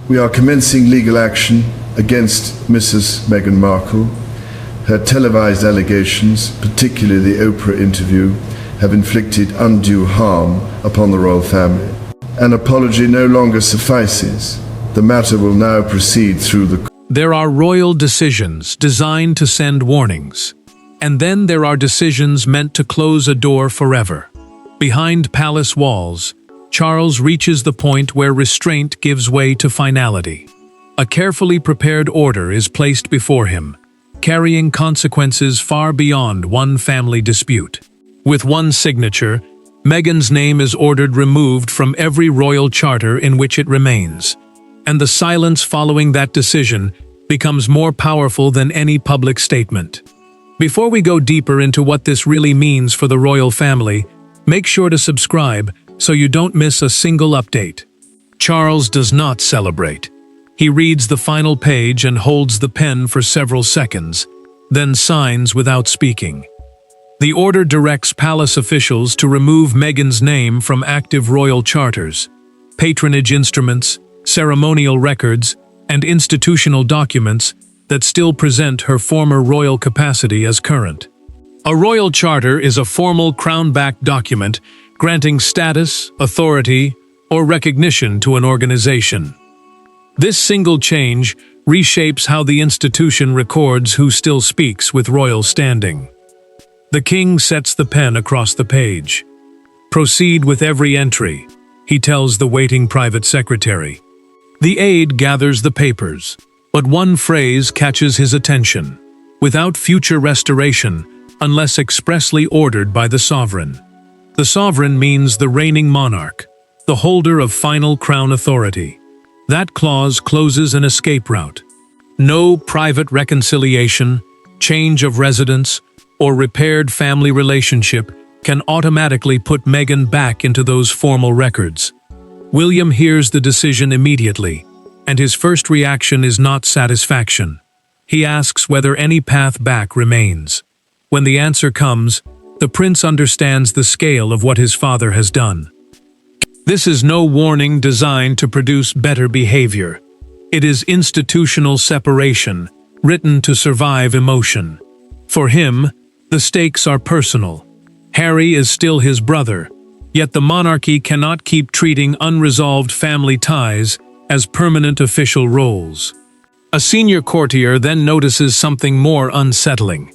We are commencing legal action against Mrs. Meghan Markle. Her televised allegations, particularly the Oprah interview, have inflicted undue harm upon the royal family. An apology no longer suffices. The matter will now proceed through the... There are royal decisions designed to send warnings. And then there are decisions meant to close a door forever. Behind palace walls, Charles reaches the point where restraint gives way to finality. A carefully prepared order is placed before him, carrying consequences far beyond one family dispute. With one signature, Meghan's name is ordered removed from every royal charter in which it remains, and the silence following that decision becomes more powerful than any public statement. Before we go deeper into what this really means for the royal family, make sure to subscribe so you don't miss a single update. Charles does not celebrate. He reads the final page and holds the pen for several seconds, then signs without speaking. The order directs palace officials to remove Meghan's name from active royal charters, patronage instruments, ceremonial records, and institutional documents that still present her former royal capacity as current. A royal charter is a formal crown-backed document granting status, authority, or recognition to an organization. This single change reshapes how the institution records who still speaks with royal standing. The king sets the pen across the page. Proceed with every entry, he tells the waiting private secretary. The aide gathers the papers, but one phrase catches his attention: without future restoration, unless expressly ordered by the sovereign. The sovereign means the reigning monarch, the holder of final crown authority. That clause closes an escape route. No private reconciliation, change of residence, or repaired family relationship can automatically put Meghan back into those formal records. William hears the decision immediately, and his first reaction is not satisfaction. He asks whether any path back remains. When the answer comes, the prince understands the scale of what his father has done. This is no warning designed to produce better behavior. It is institutional separation, written to survive emotion. For him, the stakes are personal. Harry is still his brother, yet the monarchy cannot keep treating unresolved family ties as permanent official roles. A senior courtier then notices something more unsettling.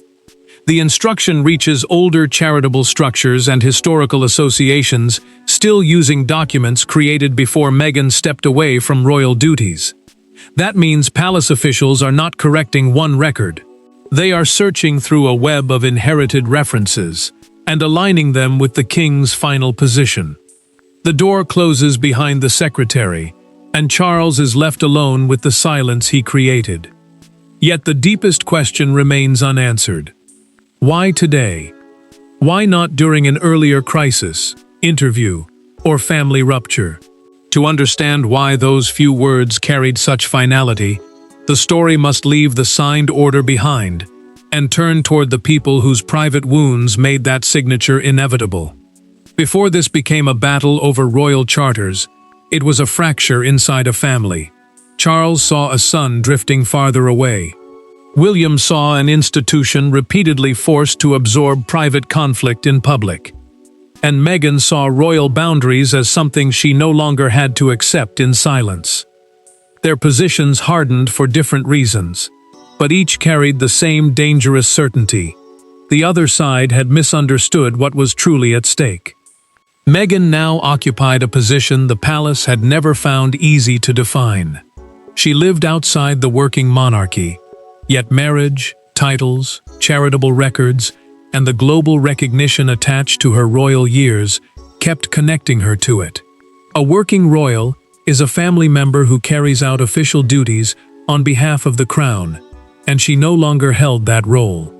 The instruction reaches older charitable structures and historical associations still using documents created before Meghan stepped away from royal duties. That means palace officials are not correcting one record. They are searching through a web of inherited references and aligning them with the king's final position. The door closes behind the secretary, and Charles is left alone with the silence he created. Yet the deepest question remains unanswered. Why today? Why not during an earlier crisis, interview, or family rupture? To understand why those few words carried such finality, the story must leave the signed order behind and turn toward the people whose private wounds made that signature inevitable. Before this became a battle over royal charters, it was a fracture inside a family. Charles saw a son drifting farther away. William saw an institution repeatedly forced to absorb private conflict in public. And Meghan saw royal boundaries as something she no longer had to accept in silence. Their positions hardened for different reasons, but each carried the same dangerous certainty. The other side had misunderstood what was truly at stake. Meghan now occupied a position the palace had never found easy to define. She lived outside the working monarchy, yet marriage, titles, charitable records, and the global recognition attached to her royal years kept connecting her to it. A working royal is a family member who carries out official duties on behalf of the crown, and she no longer held that role.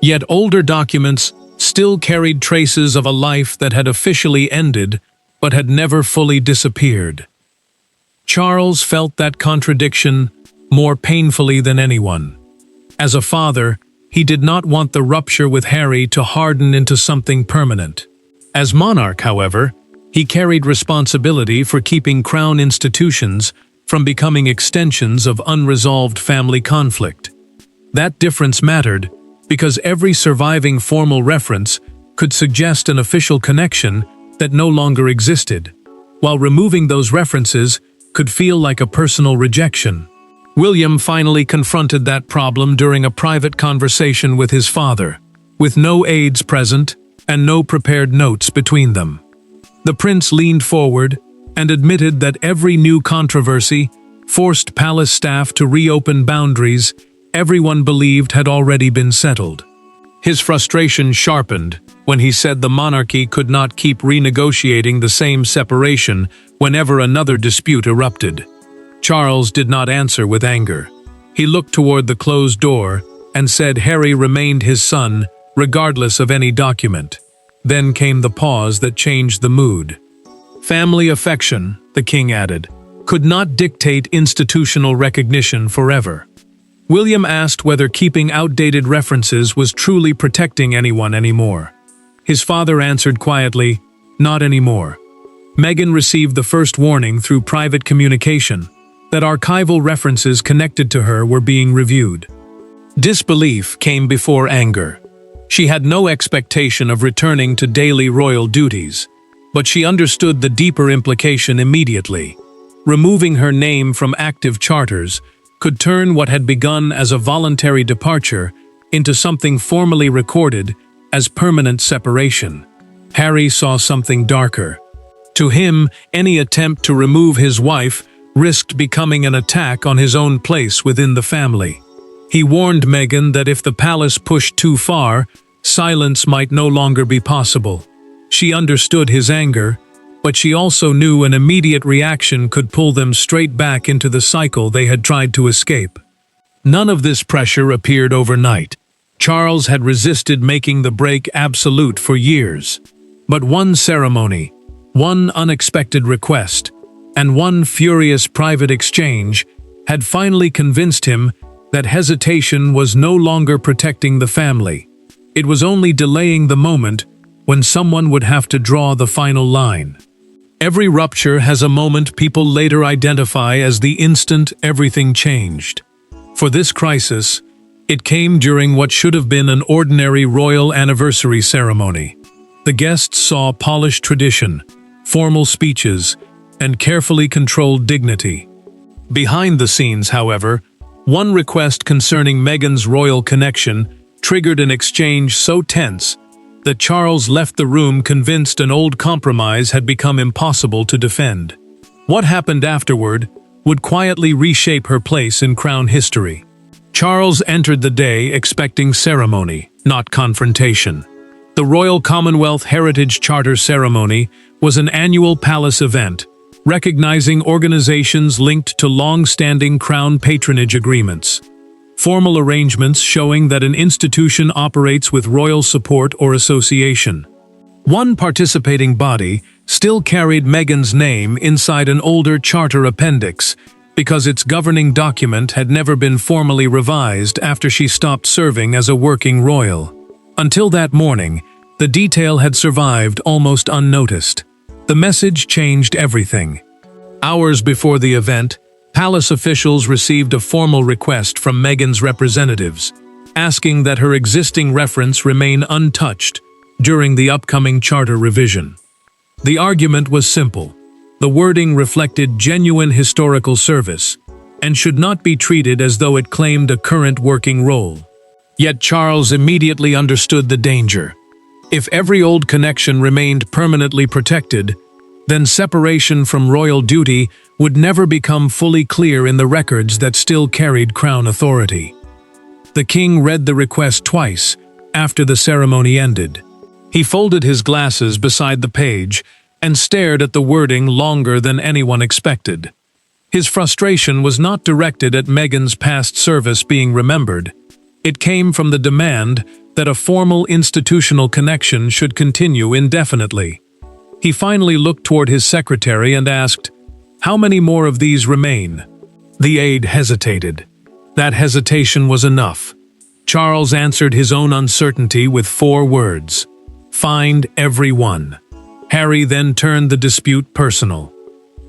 Yet older documents still carried traces of a life that had officially ended but had never fully disappeared. Charles felt that contradiction more painfully than anyone. As a father, he did not want the rupture with Harry to harden into something permanent. As monarch, however, he carried responsibility for keeping crown institutions from becoming extensions of unresolved family conflict. That difference mattered because every surviving formal reference could suggest an official connection that no longer existed, while removing those references could feel like a personal rejection. William finally confronted that problem during a private conversation with his father, with no aides present and no prepared notes between them. The prince leaned forward and admitted that every new controversy forced palace staff to reopen boundaries everyone believed had already been settled. His frustration sharpened when he said the monarchy could not keep renegotiating the same separation whenever another dispute erupted. Charles did not answer with anger. He looked toward the closed door and said Harry remained his son regardless of any document. Then came the pause that changed the mood. Family affection, the king added, could not dictate institutional recognition forever. William asked whether keeping outdated references was truly protecting anyone anymore. His father answered quietly, "Not anymore." Meghan received the first warning through private communication that archival references connected to her were being reviewed. Disbelief came before anger. She had no expectation of returning to daily royal duties, but she understood the deeper implication immediately. Removing her name from active charters could turn what had begun as a voluntary departure into something formally recorded as permanent separation. Harry saw something darker. To him, any attempt to remove his wife risked becoming an attack on his own place within the family. He warned Meghan that if the palace pushed too far, silence might no longer be possible. She understood his anger, but she also knew an immediate reaction could pull them straight back into the cycle they had tried to escape. None of this pressure appeared overnight. Charles had resisted making the break absolute for years. But one ceremony, one unexpected request, and one furious private exchange had finally convinced him that hesitation was no longer protecting the family. It was only delaying the moment when someone would have to draw the final line. Every rupture has a moment people later identify as the instant everything changed. For this crisis, it came during what should have been an ordinary royal anniversary ceremony. The guests saw polished tradition, formal speeches, and carefully controlled dignity. Behind the scenes, however, one request concerning Meghan's royal connection triggered an exchange so tense that Charles left the room convinced an old compromise had become impossible to defend. What happened afterward would quietly reshape her place in crown history. Charles entered the day expecting ceremony, not confrontation. The Royal Commonwealth Heritage Charter Ceremony was an annual palace event, recognizing organizations linked to long-standing crown patronage agreements. Formal arrangements showing that an institution operates with royal support or association. One participating body still carried Meghan's name inside an older charter appendix because its governing document had never been formally revised after she stopped serving as a working royal. Until that morning, the detail had survived almost unnoticed. The message changed everything. Hours before the event, palace officials received a formal request from Meghan's representatives, asking that her existing reference remain untouched during the upcoming charter revision. The argument was simple. The wording reflected genuine historical service and should not be treated as though it claimed a current working role. Yet Charles immediately understood the danger. If every old connection remained permanently protected, then separation from royal duty would never become fully clear in the records that still carried crown authority. The king read the request twice after the ceremony ended. He folded his glasses beside the page and stared at the wording longer than anyone expected. His frustration was not directed at Meghan's past service being remembered. It came from the demand that a formal institutional connection should continue indefinitely. He finally looked toward his secretary and asked, "How many more of these remain?" The aide hesitated. That hesitation was enough. Charles answered his own uncertainty with 4 words: "Find every one." Harry then turned the dispute personal.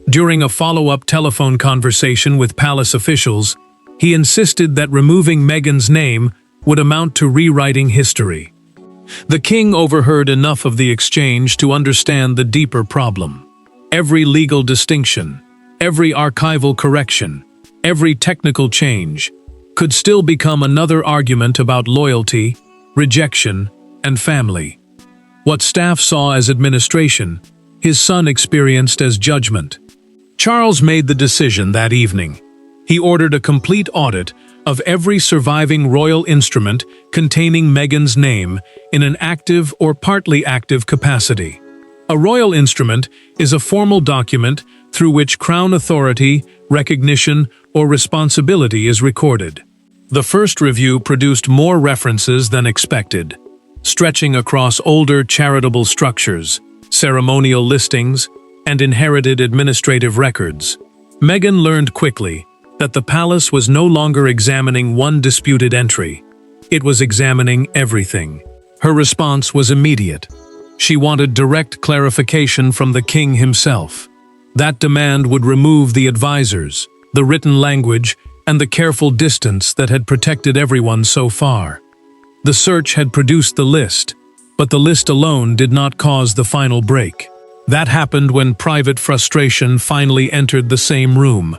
During a follow-up telephone conversation with palace officials, he insisted that removing Meghan's name would amount to rewriting history. The king overheard enough of the exchange to understand the deeper problem. Every legal distinction, every archival correction, every technical change could still become another argument about loyalty, rejection, and family. What staff saw as administration, his son experienced as judgment. Charles made the decision that evening. He ordered a complete audit of every surviving royal instrument containing Meghan's name in an active or partly active capacity. A royal instrument is a formal document through which crown authority, recognition, or responsibility is recorded. The first review produced more references than expected, stretching across older charitable structures, ceremonial listings, and inherited administrative records. Meghan learned quickly that the palace was no longer examining one disputed entry. It was examining everything. Her response was immediate. She wanted direct clarification from the king himself. That demand would remove the advisors, the written language, and the careful distance that had protected everyone so far. The search had produced the list, but the list alone did not cause the final break. That happened when private frustration finally entered the same room.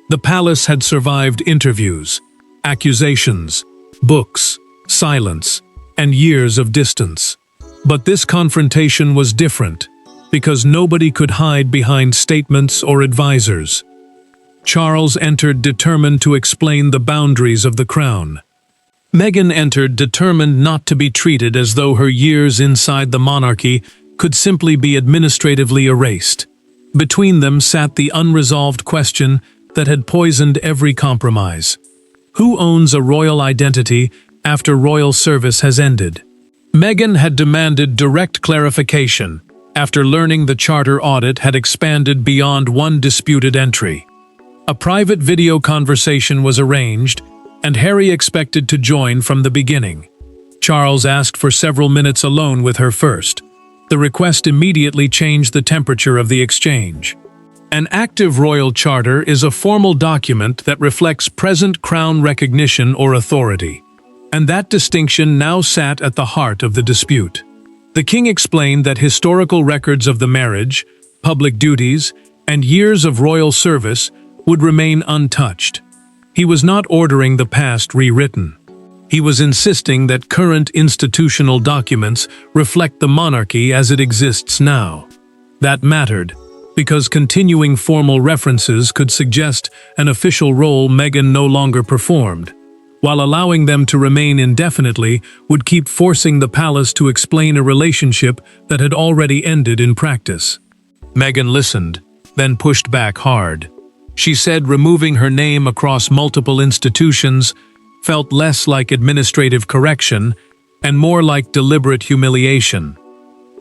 The palace had survived interviews, accusations, books, silence, and years of distance. But this confrontation was different, because nobody could hide behind statements or advisors. Charles entered determined to explain the boundaries of the crown. Meghan entered determined not to be treated as though her years inside the monarchy could simply be administratively erased. Between them sat the unresolved question that had poisoned every compromise. Who owns a royal identity after royal service has ended? Meghan had demanded direct clarification after learning the charter audit had expanded beyond one disputed entry. A private video conversation was arranged, and Harry expected to join from the beginning. Charles asked for several minutes alone with her first. The request immediately changed the temperature of the exchange. An active royal charter is a formal document that reflects present crown recognition or authority, and that distinction now sat at the heart of the dispute. The king explained that historical records of the marriage, public duties, and years of royal service would remain untouched. He was not ordering the past rewritten. He was insisting that current institutional documents reflect the monarchy as it exists now. That mattered, because continuing formal references could suggest an official role Meghan no longer performed, while allowing them to remain indefinitely would keep forcing the palace to explain a relationship that had already ended in practice. Meghan listened, then pushed back hard. She said removing her name across multiple institutions felt less like administrative correction and more like deliberate humiliation.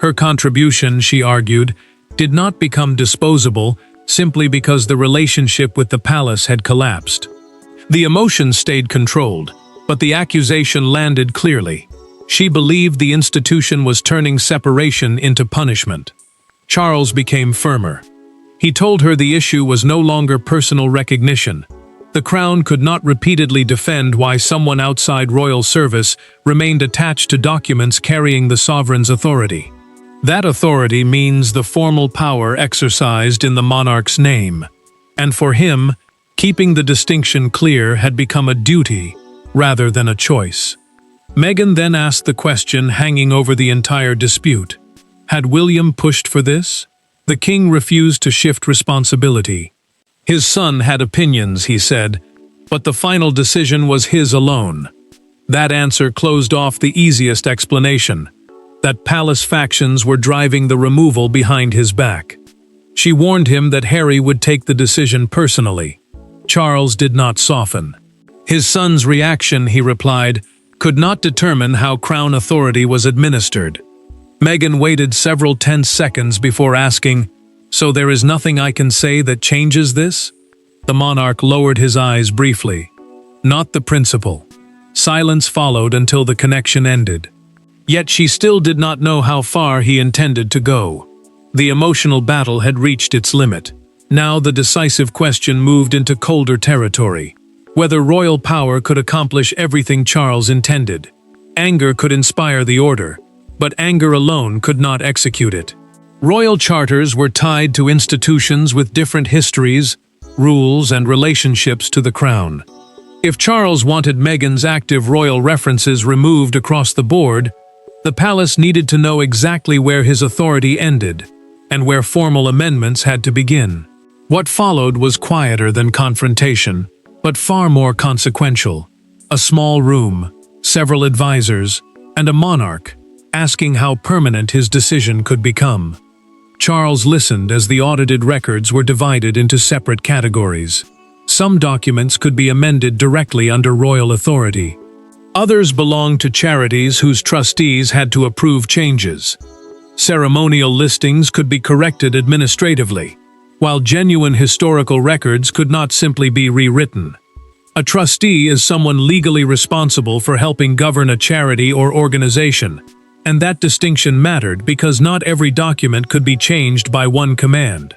Her contribution, she argued, did not become disposable simply because the relationship with the palace had collapsed. The emotions stayed controlled, but the accusation landed clearly. She believed the institution was turning separation into punishment. Charles became firmer. He told her the issue was no longer personal recognition. The crown could not repeatedly defend why someone outside royal service remained attached to documents carrying the sovereign's authority. That authority means the formal power exercised in the monarch's name. And for him, keeping the distinction clear had become a duty rather than a choice. Meghan then asked the question hanging over the entire dispute. Had William pushed for this? The king refused to shift responsibility. His son had opinions, he said, but the final decision was his alone. That answer closed off the easiest explanation, that palace factions were driving the removal behind his back. She warned him that Harry would take the decision personally. Charles did not soften. His son's reaction, he replied, could not determine how crown authority was administered. Meghan waited several tense seconds before asking, "So there is nothing I can say that changes this?" The monarch lowered his eyes briefly. Not the principle. Silence followed until the connection ended. Yet she still did not know how far he intended to go. The emotional battle had reached its limit. Now the decisive question moved into colder territory: whether royal power could accomplish everything Charles intended. Anger could inspire the order, but anger alone could not execute it. Royal charters were tied to institutions with different histories, rules, and relationships to the crown. If Charles wanted Meghan's active royal references removed across the board, the palace needed to know exactly where his authority ended and where formal amendments had to begin. What followed was quieter than confrontation, but far more consequential. A small room, several advisors, and a monarch asking how permanent his decision could become. Charles listened as the audited records were divided into separate categories. Some documents could be amended directly under royal authority. Others belonged to charities whose trustees had to approve changes. Ceremonial listings could be corrected administratively, while genuine historical records could not simply be rewritten. A trustee is someone legally responsible for helping govern a charity or organization, and that distinction mattered because not every document could be changed by one command.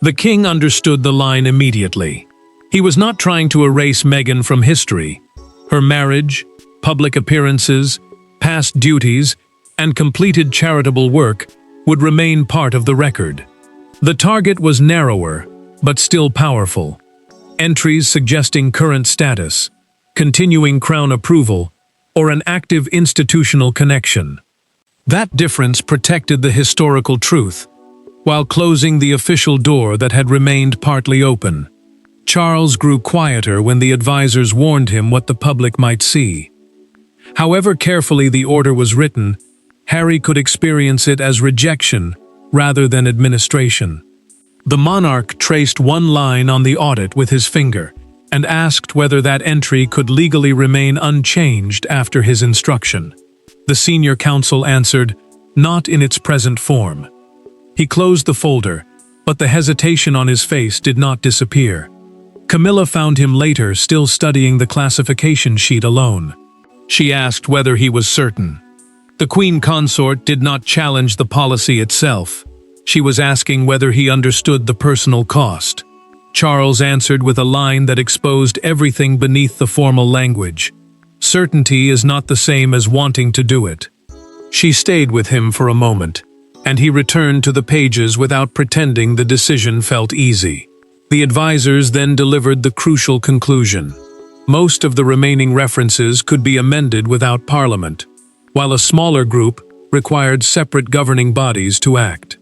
The king understood the line immediately. He was not trying to erase Meghan from history. Her marriage, public appearances, past duties, and completed charitable work would remain part of the record. The target was narrower, but still powerful. Entries suggesting current status, continuing crown approval, or an active institutional connection. That difference protected the historical truth, while closing the official door that had remained partly open. Charles grew quieter when the advisors warned him what the public might see. However carefully the order was written, Harry could experience it as rejection rather than administration. The monarch traced one line on the audit with his finger and asked whether that entry could legally remain unchanged after his instruction. The senior counsel answered, "Not in its present form." He closed the folder, but the hesitation on his face did not disappear. Camilla found him later still studying the classification sheet alone. She asked whether he was certain. The Queen Consort did not challenge the policy itself. She was asking whether he understood the personal cost. Charles answered with a line that exposed everything beneath the formal language. Certainty is not the same as wanting to do it. She stayed with him for a moment, and he returned to the pages without pretending the decision felt easy. The advisors then delivered the crucial conclusion. Most of the remaining references could be amended without Parliament, while a smaller group required separate governing bodies to act.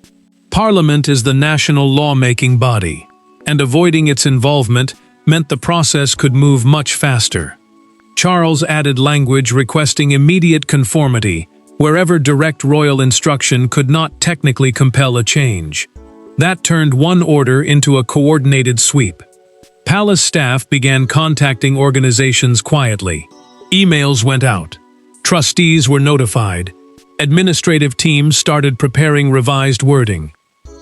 Parliament is the national lawmaking body, and avoiding its involvement meant the process could move much faster. Charles added language requesting immediate conformity wherever direct royal instruction could not technically compel a change. That turned one order into a coordinated sweep. Palace staff began contacting organizations quietly. Emails went out. Trustees were notified. Administrative teams started preparing revised wording.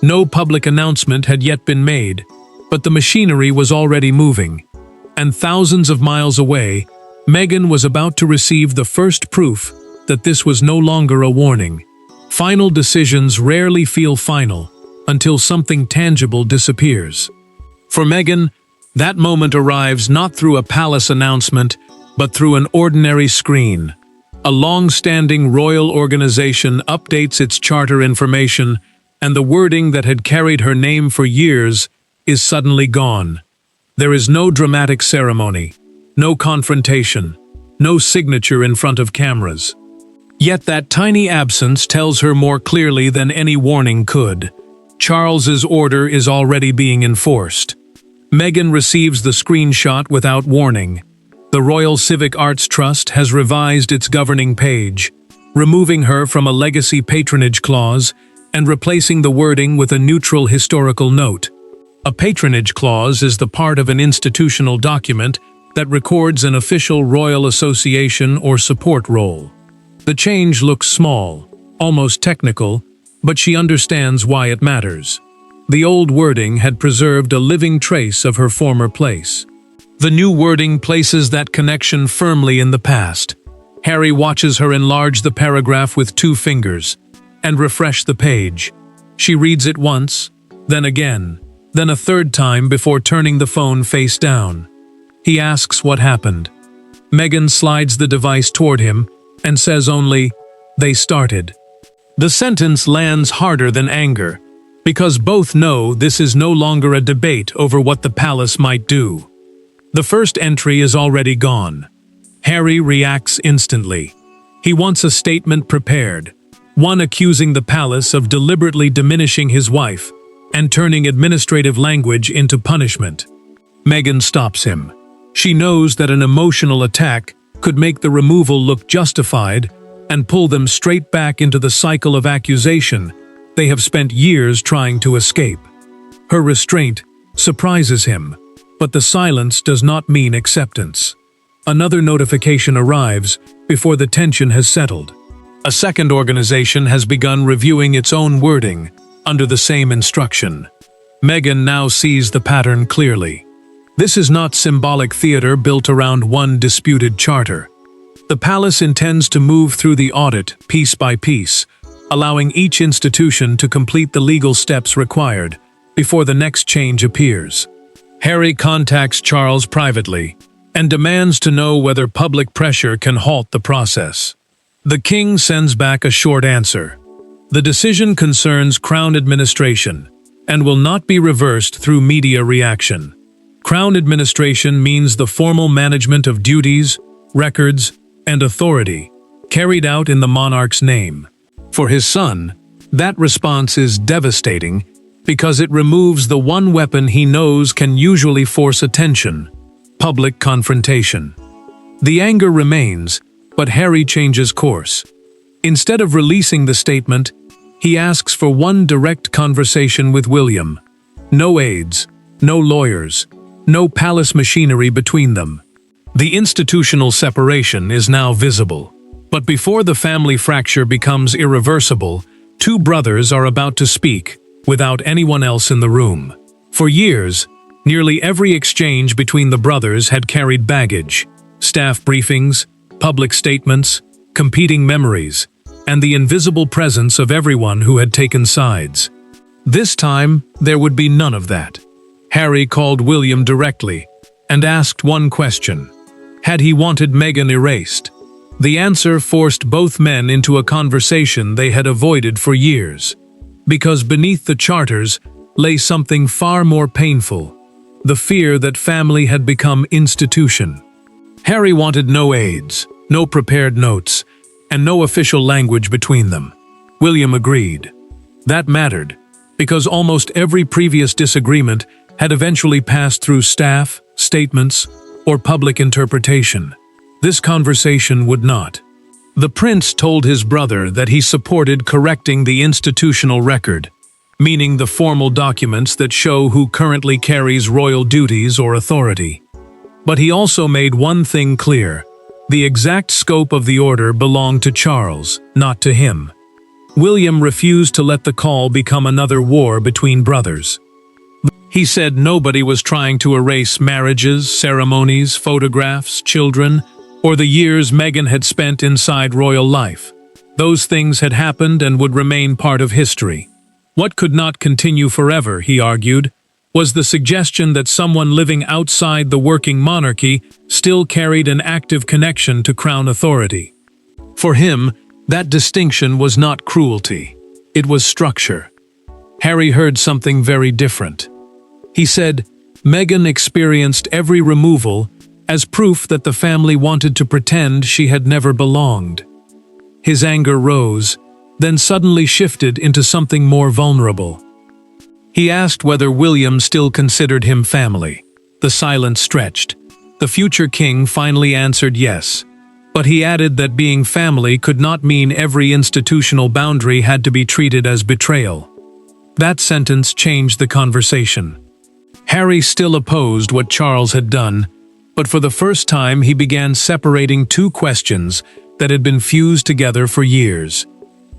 No public announcement had yet been made, but the machinery was already moving. And thousands of miles away, Meghan was about to receive the first proof that this was no longer a warning. Final decisions rarely feel final until something tangible disappears. For Meghan, that moment arrives not through a palace announcement, but through an ordinary screen. A long-standing royal organization updates its charter information, and the wording that had carried her name for years is suddenly gone. There is no dramatic ceremony, no confrontation, no signature in front of cameras. Yet that tiny absence tells her more clearly than any warning could. Charles's order is already being enforced. Meghan receives the screenshot without warning. The Royal Civic Arts Trust has revised its governing page, removing her from a legacy patronage clause and replacing the wording with a neutral historical note. A patronage clause is the part of an institutional document that records an official royal association or support role. The change looks small, almost technical, but she understands why it matters. The old wording had preserved a living trace of her former place. The new wording places that connection firmly in the past. Harry watches her enlarge the paragraph with 2 fingers and refresh the page. She reads it once, then again, then a third time before turning the phone face down. He asks what happened. Meghan slides the device toward him and says only, "They started." The sentence lands harder than anger, because both know this is no longer a debate over what the palace might do. The first entry is already gone. Harry reacts instantly. He wants a statement prepared, one accusing the palace of deliberately diminishing his wife and turning administrative language into punishment. Meghan stops him. She knows that an emotional attack could make the removal look justified and pull them straight back into the cycle of accusation they have spent years trying to escape. Her restraint surprises him, but the silence does not mean acceptance. Another notification arrives before the tension has settled. A second organization has begun reviewing its own wording under the same instruction. Meghan now sees the pattern clearly. This is not symbolic theater built around one disputed charter. The palace intends to move through the audit piece by piece, allowing each institution to complete the legal steps required before the next change appears. Harry contacts Charles privately and demands to know whether public pressure can halt the process. The king sends back a short answer. The decision concerns Crown administration and will not be reversed through media reaction. Crown administration means the formal management of duties, records, and authority carried out in the monarch's name. For his son, that response is devastating because it removes the one weapon he knows can usually force attention: public confrontation. The anger remains, but Harry changes course. Instead of releasing the statement, he asks for one direct conversation with William. No aides, no lawyers, no palace machinery between them. The institutional separation is now visible. But before the family fracture becomes irreversible, two brothers are about to speak without anyone else in the room. For years, nearly every exchange between the brothers had carried baggage: staff briefings, public statements, competing memories, and the invisible presence of everyone who had taken sides. This time, there would be none of that. Harry called William directly and asked one question: had he wanted Meghan erased? The answer forced both men into a conversation they had avoided for years. Because beneath the charters lay something far more painful: the fear that family had become institution. Harry wanted no aides, no prepared notes, and no official language between them. William agreed. That mattered, because almost every previous disagreement had eventually passed through staff, statements, or public interpretation. This conversation would not. The prince told his brother that he supported correcting the institutional record, meaning the formal documents that show who currently carries royal duties or authority. But he also made one thing clear: the exact scope of the order belonged to Charles, not to him. William refused to let the call become another war between brothers. He said nobody was trying to erase marriages, ceremonies, photographs, children, or the years Meghan had spent inside royal life. Those things had happened and would remain part of history. What could not continue forever, he argued, was the suggestion that someone living outside the working monarchy still carried an active connection to crown authority. For him, that distinction was not cruelty. It was structure. Harry heard something very different. He said Meghan experienced every removal as proof that the family wanted to pretend she had never belonged. His anger rose, then suddenly shifted into something more vulnerable. He asked whether William still considered him family. The silence stretched. The future king finally answered yes, but he added that being family could not mean every institutional boundary had to be treated as betrayal. That sentence changed the conversation. Harry still opposed what Charles had done, but for the first time he began separating two questions that had been fused together for years: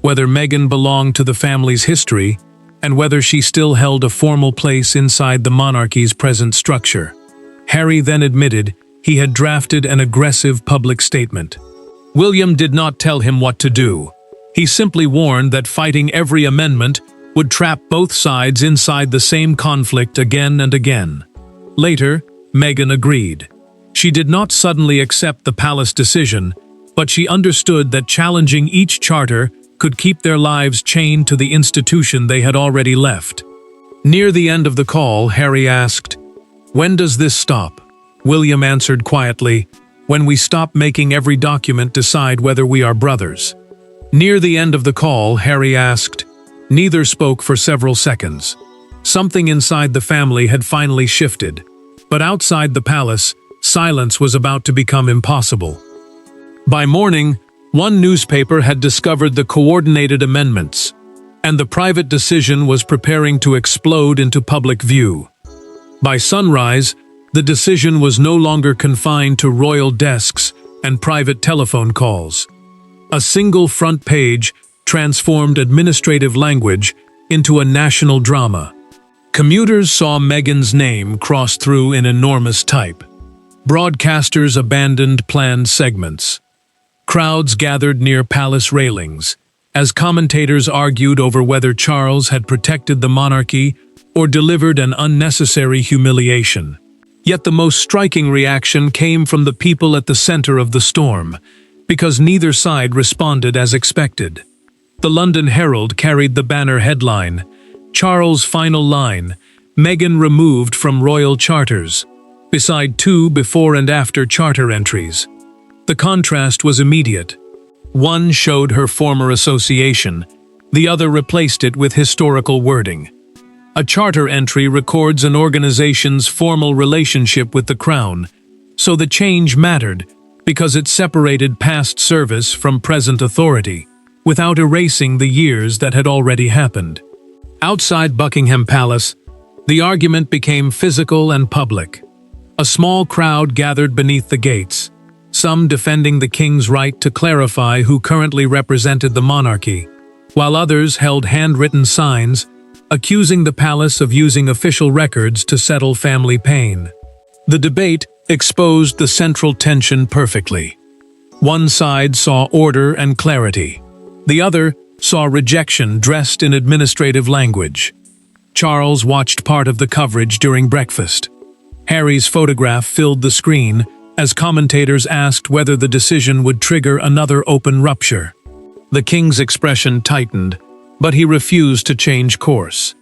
whether Meghan belonged to the family's history, and whether she still held a formal place inside the monarchy's present structure. Harry then admitted he had drafted an aggressive public statement. William did not tell him what to do. He simply warned that fighting every amendment would trap both sides inside the same conflict again and again. Later, Meghan agreed. She did not suddenly accept the palace decision, but she understood that challenging each charter could keep their lives chained to the institution they had already left. Near the end of the call, Harry asked, "When does this stop?" William answered quietly, "When we stop making every document decide whether we are brothers." Near the end of the call, Harry asked. Neither spoke for several seconds. Something inside the family had finally shifted, but outside the palace, silence was about to become impossible. By morning, one newspaper had discovered the coordinated amendments, and the private decision was preparing to explode into public view. By sunrise, the decision was no longer confined to royal desks and private telephone calls. A single front page transformed administrative language into a national drama. Commuters saw Meghan's name cross through in enormous type. Broadcasters abandoned planned segments. Crowds gathered near palace railings, as commentators argued over whether Charles had protected the monarchy or delivered an unnecessary humiliation. Yet the most striking reaction came from the people at the center of the storm, because neither side responded as expected. The London Herald carried the banner headline, "Charles' Final Line, Meghan Removed from Royal Charters," beside two before and after charter entries. The contrast was immediate. One showed her former association, the other replaced it with historical wording. A charter entry records an organization's formal relationship with the crown, so the change mattered because it separated past service from present authority, without erasing the years that had already happened. Outside Buckingham Palace, the argument became physical and public. A small crowd gathered beneath the gates, some defending the king's right to clarify who currently represented the monarchy, while others held handwritten signs accusing the palace of using official records to settle family pain. The debate exposed the central tension perfectly. One side saw order and clarity. The other saw rejection dressed in administrative language. Charles watched part of the coverage during breakfast. Harry's photograph filled the screen as commentators asked whether the decision would trigger another open rupture. The king's expression tightened, but he refused to change course.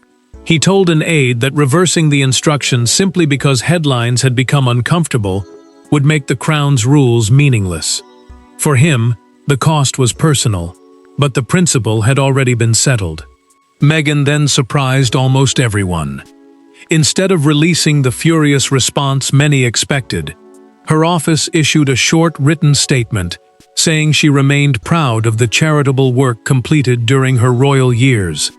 He told an aide that reversing the instructions simply because headlines had become uncomfortable would make the crown's rules meaningless. For him, the cost was personal, but the principle had already been settled. Meghan then surprised almost everyone. Instead of releasing the furious response many expected, her office issued a short written statement saying she remained proud of the charitable work completed during her royal years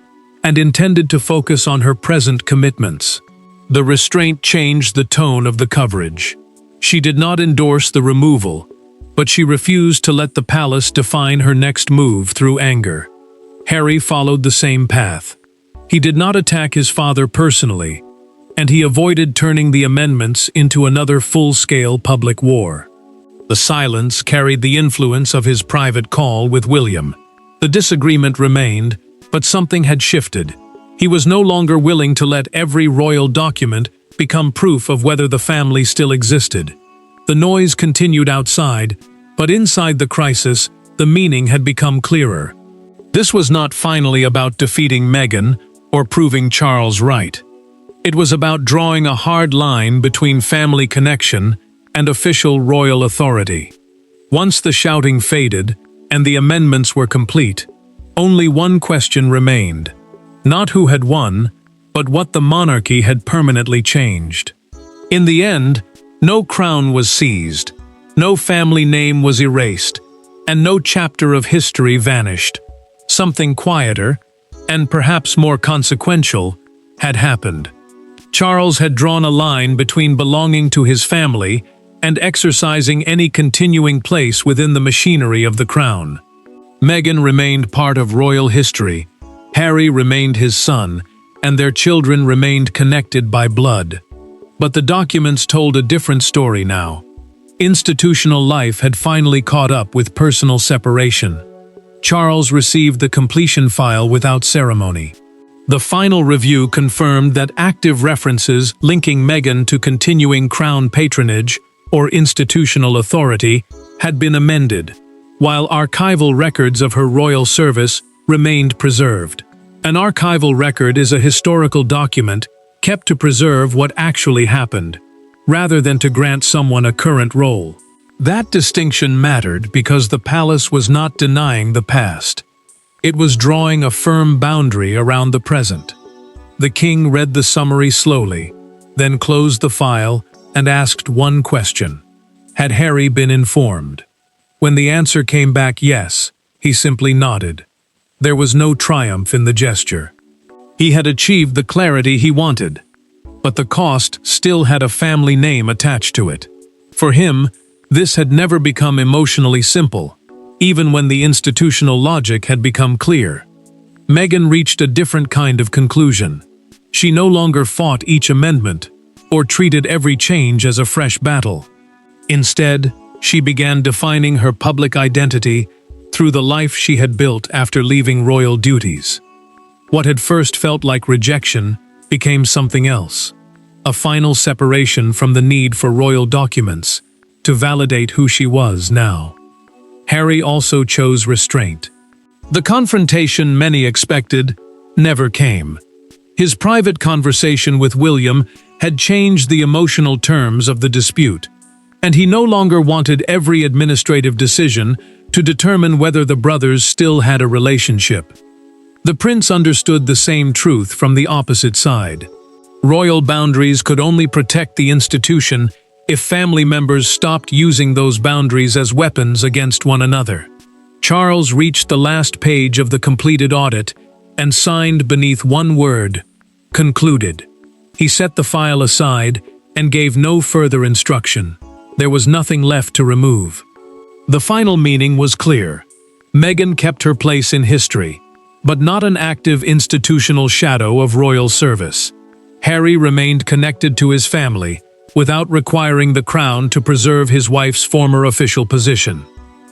and intended to focus on her present commitments. The restraint changed the tone of the coverage. She did not endorse the removal, but she refused to let the palace define her next move through anger. Harry followed the same path. He did not attack his father personally, and he avoided turning the amendments into another full-scale public war. The silence carried the influence of his private call with William. The disagreement remained, but something had shifted. He was no longer willing to let every royal document become proof of whether the family still existed. The noise continued outside, but inside the crisis, the meaning had become clearer. This was not finally about defeating Meghan or proving Charles right. It was about drawing a hard line between family connection and official royal authority. Once the shouting faded and the amendments were complete, only one question remained. Not who had won, but what the monarchy had permanently changed. In the end, no crown was seized, no family name was erased, and no chapter of history vanished. Something quieter, and perhaps more consequential, had happened. Charles had drawn a line between belonging to his family and exercising any continuing place within the machinery of the crown. Meghan remained part of royal history, Harry remained his son, and their children remained connected by blood. But the documents told a different story now. Institutional life had finally caught up with personal separation. Charles received the completion file without ceremony. The final review confirmed that active references linking Meghan to continuing crown patronage or institutional authority had been amended, while archival records of her royal service remained preserved. An archival record is a historical document kept to preserve what actually happened, rather than to grant someone a current role. That distinction mattered because the palace was not denying the past. It was drawing a firm boundary around the present. The king read the summary slowly, then closed the file and asked one question. Had Harry been informed? When the answer came back yes, he simply nodded. There was no triumph in the gesture. He had achieved the clarity he wanted, but the cost still had a family name attached to it. For him, this had never become emotionally simple, even when the institutional logic had become clear. Meghan reached a different kind of conclusion. She no longer fought each amendment, or treated every change as a fresh battle. Instead, she began defining her public identity through the life she had built after leaving royal duties. What had first felt like rejection became something else, a final separation from the need for royal documents to validate who she was now. Harry also chose restraint. The confrontation many expected never came. His private conversation with William had changed the emotional terms of the dispute, and he no longer wanted every administrative decision to determine whether the brothers still had a relationship. The prince understood the same truth from the opposite side. Royal boundaries could only protect the institution if family members stopped using those boundaries as weapons against one another. Charles reached the last page of the completed audit and signed beneath one word: concluded. He set the file aside and gave no further instruction. There was nothing left to remove. The final meaning was clear. Meghan kept her place in history, but not an active institutional shadow of royal service. Harry remained connected to his family, without requiring the crown to preserve his wife's former official position.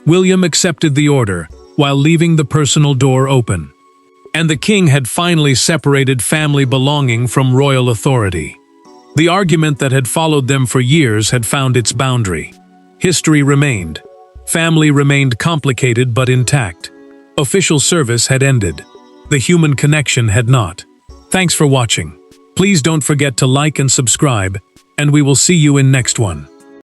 William accepted the order, while leaving the personal door open. And the king had finally separated family belonging from royal authority. The argument that had followed them for years had found its boundary. History remained. Family remained complicated but intact. Official service had ended. The human connection had not. Thanks for watching. Please don't forget to like and subscribe, and we will see you in next one.